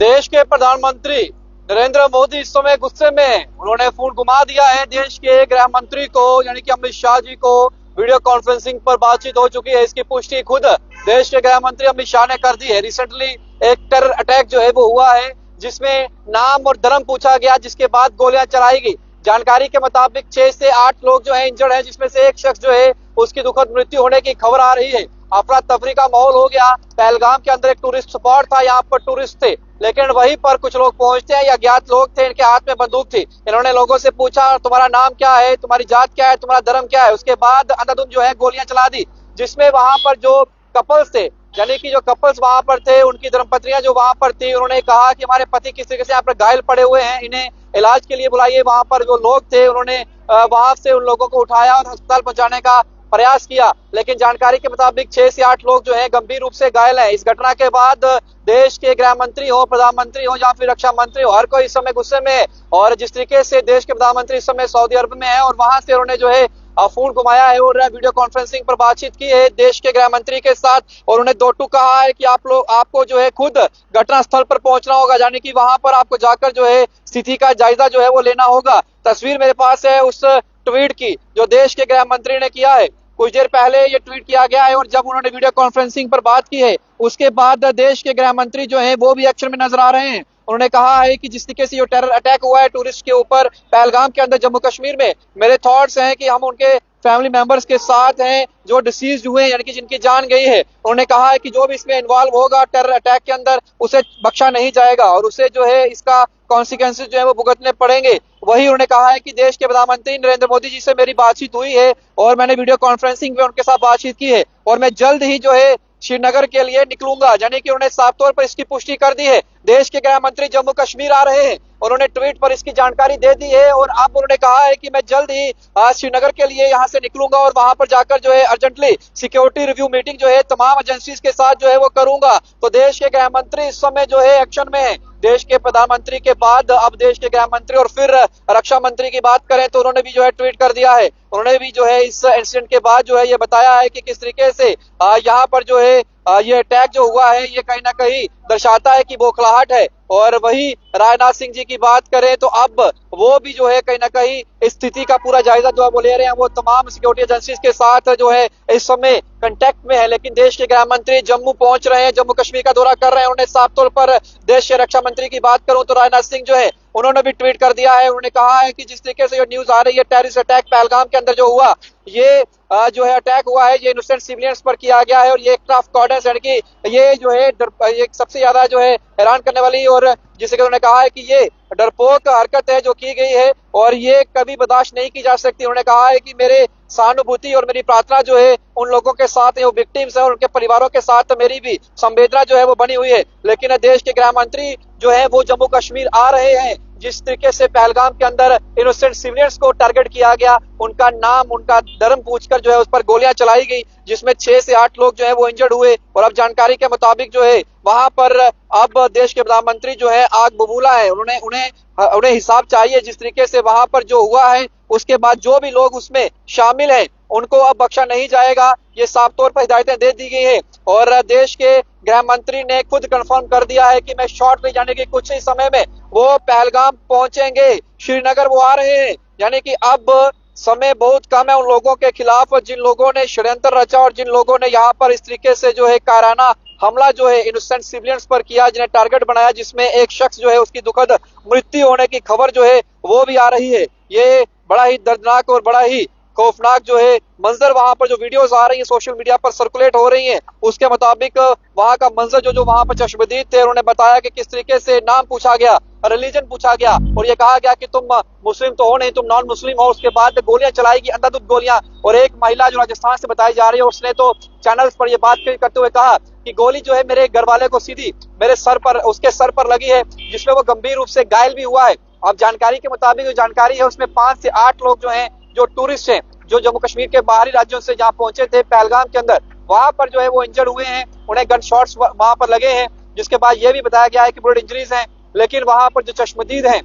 देश के प्रधानमंत्री नरेंद्र मोदी इस समय गुस्से में हैं। उन्होंने फोन घुमा दिया है। देश के गृह मंत्री को यानी कि अमित शाह जी को वीडियो कॉन्फ्रेंसिंग पर बातचीत हो चुकी है। इसकी पुष्टि खुद देश के गृह मंत्री अमित शाह ने कर दी है। रिसेंटली एक टेरर अटैक जो है वो हुआ है, जिसमें नाम और धर्म पूछा गया, जिसके बाद गोलियां चलाई गई। जानकारी के मुताबिक 6 से 8 लोग जो है इंजर्ड हैं, जिसमें से एक शख्स जो है उसकी दुखद मृत्यु होने की खबर आ रही है। अफरा तफरी का माहौल हो गया। पहलगाम के अंदर एक टूरिस्ट स्पॉट था, यहाँ पर टूरिस्ट थे, लेकिन वहीं पर कुछ लोग पहुंचते हैं, या अज्ञात लोग थे, इनके हाथ में बंदूक थी। इन्होंने लोगों से पूछा तुम्हारा नाम क्या है, तुम्हारी जात क्या है, तुम्हारा धर्म क्या है। उसके बाद अंधाधुंध जो है गोलियां चला दी, जिसमें वहां पर जो कपल्स थे, यानी कि जो कपल्स वहां पर थे, उनकी धर्मपत्नियां जो वहां पर थी, उन्होंने कहा कि हमारे पति किस तरीके से यहाँ पर घायल पड़े हुए हैं, इन्हें इलाज के लिए बुलाइए। वहां पर जो लोग थे उन्होंने वहां से उन लोगों को उठाया और अस्पताल पहुंचाने का प्रयास किया, लेकिन जानकारी के मुताबिक 6 से 8 लोग जो हैं गंभीर रूप से घायल हैं। इस घटना के बाद देश के गृह मंत्री हो, प्रधानमंत्री हो या फिर रक्षा मंत्री हो, हर कोई इस समय गुस्से में है। और जिस तरीके से देश के प्रधानमंत्री इस समय सऊदी अरब में है और वहां से उन्होंने जो है फोन घुमाया है और वीडियो कॉन्फ्रेंसिंग पर बातचीत की है देश के गृह मंत्री के साथ, और उन्हें दो टूक कहा है कि आपको जो है खुद घटना स्थल पर पहुंचना होगा, यानी कि वहां पर आपको जाकर जो है स्थिति का जायजा जो है वो लेना होगा। तस्वीर मेरे पास है उस ट्वीट की जो देश के गृह मंत्री ने किया है। कुछ देर पहले ये ट्वीट किया गया है और जब उन्होंने वीडियो कॉन्फ्रेंसिंग पर बात की है, उसके बाद देश के गृह मंत्री जो हैं वो भी एक्शन में नजर आ रहे हैं। उन्होंने कहा है कि जिस तरीके से ये टेरर अटैक हुआ है टूरिस्ट के ऊपर पहलगाम के अंदर जम्मू कश्मीर में, मेरे थॉट्स हैं कि हम उनके फैमिली मेंबर्स के साथ हैं जो डिसीज हुए हैं, यानी कि जिनकी जान गई है। उन्होंने कहा है कि जो भी इसमें इन्वॉल्व होगा टेरर अटैक के अंदर, उसे बख्शा नहीं जाएगा और उसे जो है इसका कॉन्सिक्वेंसेस जो है वो भुगतने पड़ेंगे। वही उन्होंने कहा है कि देश के प्रधानमंत्री नरेंद्र मोदी जी से मेरी बातचीत हुई है और मैंने वीडियो कॉन्फ्रेंसिंग में उनके साथ बातचीत की है और मैं जल्द ही जो है श्रीनगर के लिए निकलूंगा, यानी कि उन्होंने साफ तौर पर इसकी पुष्टि कर दी है। देश के गृह मंत्री जम्मू कश्मीर आ रहे हैं, उन्होंने ट्वीट पर इसकी जानकारी दे दी है और अब उन्होंने कहा है कि मैं जल्द ही श्रीनगर के लिए यहां से निकलूंगा और वहां पर जाकर जो है अर्जेंटली सिक्योरिटी रिव्यू मीटिंग जो है तमाम एजेंसीज के साथ जो है वो करूंगा। तो देश के गृह मंत्री इस समय जो है एक्शन में है। देश के प्रधानमंत्री के बाद अब देश के गृह मंत्री और फिर रक्षा मंत्री की बात करें तो उन्होंने भी जो है ट्वीट कर दिया है। उन्होंने भी जो है इस इंसिडेंट के बाद जो है ये बताया है कि किस तरीके से यहाँ पर जो है ये अटैक जो हुआ है ये कहीं ना कहीं दर्शाता है कि बौखलाहट है। और वही राजनाथ सिंह जी की बात करें तो अब वो भी जो है कहीं ना कहीं इस स्थिति का पूरा जायजा जो है वो ले रहे हैं। वो तमाम सिक्योरिटी एजेंसीज के साथ जो है इस समय कांटेक्ट में है, लेकिन देश के गृह मंत्री जम्मू पहुंच रहे हैं, जम्मू कश्मीर का दौरा कर रहे हैं। उन्होंने साफ तौर पर देश के रक्षा मंत्री की बात करूं तो राजनाथ सिंह जो है उन्होंने भी ट्वीट कर दिया है। उन्होंने कहा है कि जिस तरीके से ये न्यूज आ रही है टेररिस्ट अटैक पहलगाम के अंदर जो हुआ, ये जो है अटैक हुआ है ये इनोसेंट सिविलियंस पर किया गया है और ये एक्ट ऑफ कॉर्डनेस, यानी कि ये जो है ये सबसे ज्यादा जो है हैरान करने वाली और जिसे उन्होंने कहा है कि ये डरपोक हरकत है जो की गई है और ये कभी बर्दाश्त नहीं की जा सकती। उन्होंने कहा है कि मेरे सहानुभूति और मेरी प्रार्थना जो है उन लोगों के साथ है, वो विक्टिम्स है और उनके परिवारों के साथ मेरी भी संवेदना जो है वो बनी हुई है। लेकिन देश के गृह मंत्री जो है वो जम्मू कश्मीर आ रहे हैं। जिस तरीके से पहलगाम के अंदर इनोसेंट सिविलियंस को टारगेट किया गया, उनका नाम उनका धर्म पूछकर जो है उस पर गोलियां चलाई गई, जिसमें 6 से 8 लोग जो है वो इंजर्ड हुए। और अब जानकारी के मुताबिक जो है वहां पर अब देश के प्रधानमंत्री जो है आग बबूला है। उन्हें हिसाब चाहिए जिस तरीके से वहां पर जो हुआ है, उसके बाद जो भी लोग उसमें शामिल हैं उनको अब बख्शा नहीं जाएगा। ये साफ तौर पर हिदायतें दे दी गई है और देश के गृह मंत्री ने खुद कंफर्म कर दिया है कि मैं शॉर्टली यानी कि कुछ ही समय में वो पहलगाम पहुंचेंगे, श्रीनगर वो आ रहे हैं। यानी कि अब समय बहुत कम है उन लोगों के खिलाफ जिन लोगों ने षड्यंत्र रचा और जिन लोगों ने यहाँ पर इस तरीके से जो है कायराना हमला जो है इनोसेंट सिविलियंस पर किया, जिन्हें टारगेट बनाया, जिसमें एक शख्स जो है उसकी दुखद मृत्यु होने की खबर जो है वो भी आ रही है। ये बड़ा ही दर्दनाक और बड़ा ही खौफनाक जो है मंजर वहां पर जो वीडियोस आ रही है सोशल मीडिया पर सर्कुलेट हो रही हैं, उसके मुताबिक वहां का मंजर जो वहां पर चश्मदीद थे। उन्होंने बताया कि किस तरीके से नाम पूछा गया, रिलीजन पूछा गया और ये कहा गया कि तुम मुस्लिम तो हो नहीं, तुम नॉन मुस्लिम हो। उसके बाद गोलियां चलाई गई, अंधाधुंध गोलियां। और एक महिला जो राजस्थान से बताई जा रही है उसने तो चैनल्स पर ये बात करते हुए कहा कि गोली जो है मेरे घर वाले को सीधी मेरे सर पर, उसके सर पर लगी है, जिसमें वो गंभीर रूप से घायल भी हुआ है। अब जानकारी के मुताबिक जो जानकारी है उसमें 5 से 8 लोग जो हैं जो टूरिस्ट हैं, जो जम्मू कश्मीर के बाहरी राज्यों से जहां पहुंचे थे पहलगाम के अंदर, वहां पर जो है वो इंजर्ड हुए हैं, उन्हें गन शॉट्स वहां पर लगे हैं। जिसके बाद ये भी बताया गया है कि बुलेट इंजरीज हैं, लेकिन वहां पर जो चश्मदीद हैं,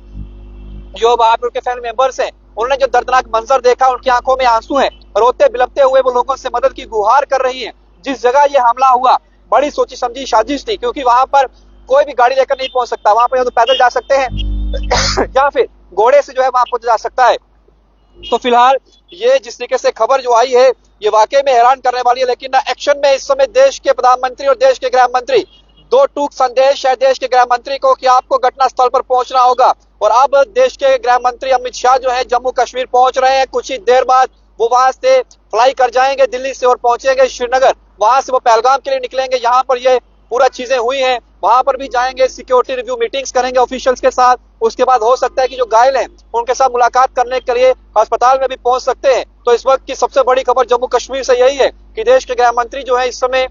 जो वहां पर उनके फैमिली मेंबर्स हैं, उन्होंने जो दर्दनाक मंजर देखा, उनकी आंखों में आंसू हैं, रोते बिलखते हुए वो लोगों से मदद की गुहार कर रही हैं। जिस जगह ये हमला हुआ बड़ी सोची समझी साजिश थी, क्योंकि वहां पर कोई भी गाड़ी लेकर नहीं पहुंच सकता वहां पर, या तो पैदल जा सकते हैं या फिर घोड़े से जो है वहां पहुंचा जा सकता है। तो फिलहाल ये जिस तरीके से खबर जो आई है ये वाकई में हैरान करने वाली है। लेकिन एक्शन में इस समय देश के प्रधानमंत्री और देश के गृह मंत्री, दो टूक संदेश है देश के गृह मंत्री को कि आपको घटना स्थल पर पहुंचना होगा। और अब देश के गृह मंत्री अमित शाह जो है जम्मू कश्मीर पहुंच रहे हैं। कुछ ही देर बाद वो वहां से फ्लाई कर जाएंगे दिल्ली से और पहुंचेंगे श्रीनगर। वहां से वो पहलगाम के लिए निकलेंगे, यहाँ पर ये पूरा चीजें हुई हैं, वहां पर भी जाएंगे, सिक्योरिटी रिव्यू मीटिंग्स करेंगे ऑफिशियल्स के साथ। उसके बाद हो सकता है कि जो घायल हैं उनके साथ मुलाकात करने के लिए अस्पताल में भी पहुंच सकते हैं। तो इस वक्त की सबसे बड़ी खबर जम्मू कश्मीर से यही है कि देश के गृह मंत्री जो है इस समय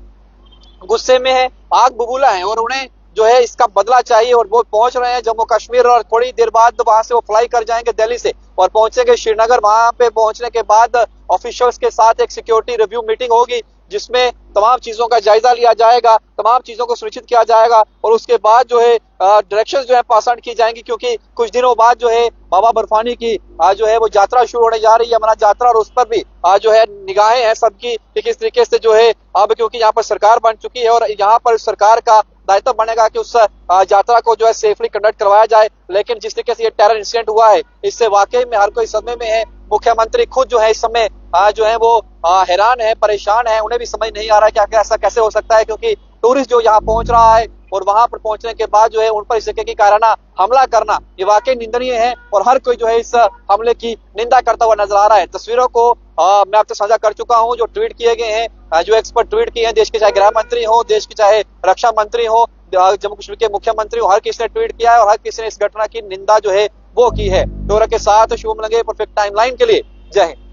गुस्से में है, आग बबूला है और उन्हें जो है इसका बदला चाहिए और वो पहुंच रहे हैं जम्मू कश्मीर। और थोड़ी देर बाद वहां से वो फ्लाई कर जाएंगे दिल्ली से और पहुंचेंगे श्रीनगर। वहां पे पहुंचने के बाद ऑफिशियल्स के साथ एक सिक्योरिटी रिव्यू मीटिंग होगी जिसमें तमाम चीजों का जायजा लिया जाएगा, तमाम चीजों को सुनिश्चित किया जाएगा और उसके बाद जो है डायरेक्शंस जो है पास ऑन की जाएंगी। क्योंकि कुछ दिनों बाद जो है बाबा बर्फानी की जो है वो यात्रा शुरू होने जा रही है, अमरनाथ यात्रा, और उस पर भी जो है निगाहें हैं सबकी कि किस तरीके से जो है अब, क्योंकि यहाँ पर सरकार बन चुकी है और यहाँ पर सरकार का दायित्व बनेगा कि उस यात्रा को जो है सेफली कंडक्ट करवाया जाए। लेकिन जिस तरीके से ये टेरर इंसिडेंट हुआ है इससे वाकई में हर कोई सदमे में है। मुख्यमंत्री खुद जो है इस समय जो है वो हैरान है, परेशान है, उन्हें भी समझ नहीं आ रहा है कि ऐसा कैसे हो सकता है। क्योंकि टूरिस्ट जो यहाँ पहुंच रहा है और वहां पर पहुंचने के बाद जो है उन पर इस तरीके की कायराना हमला करना ये वाकई निंदनीय है और हर कोई जो है इस हमले की निंदा करता हुआ नजर आ रहा है। तस्वीरों को मैं आपसे साझा कर चुका हूं जो ट्वीट किए गए हैं, जो एक्सपर्ट ट्वीट किए हैं, देश के चाहे गृह मंत्री हो, देश के चाहे रक्षा मंत्री हो, जम्मू कश्मीर के मुख्यमंत्री हो, हर किसी ने ट्वीट किया है और हर किसी ने इस घटना की निंदा जो है वो की है। डोरा के साथ शुभम लंगे, परफेक्ट टाइमलाइन के लिए जय हिंद।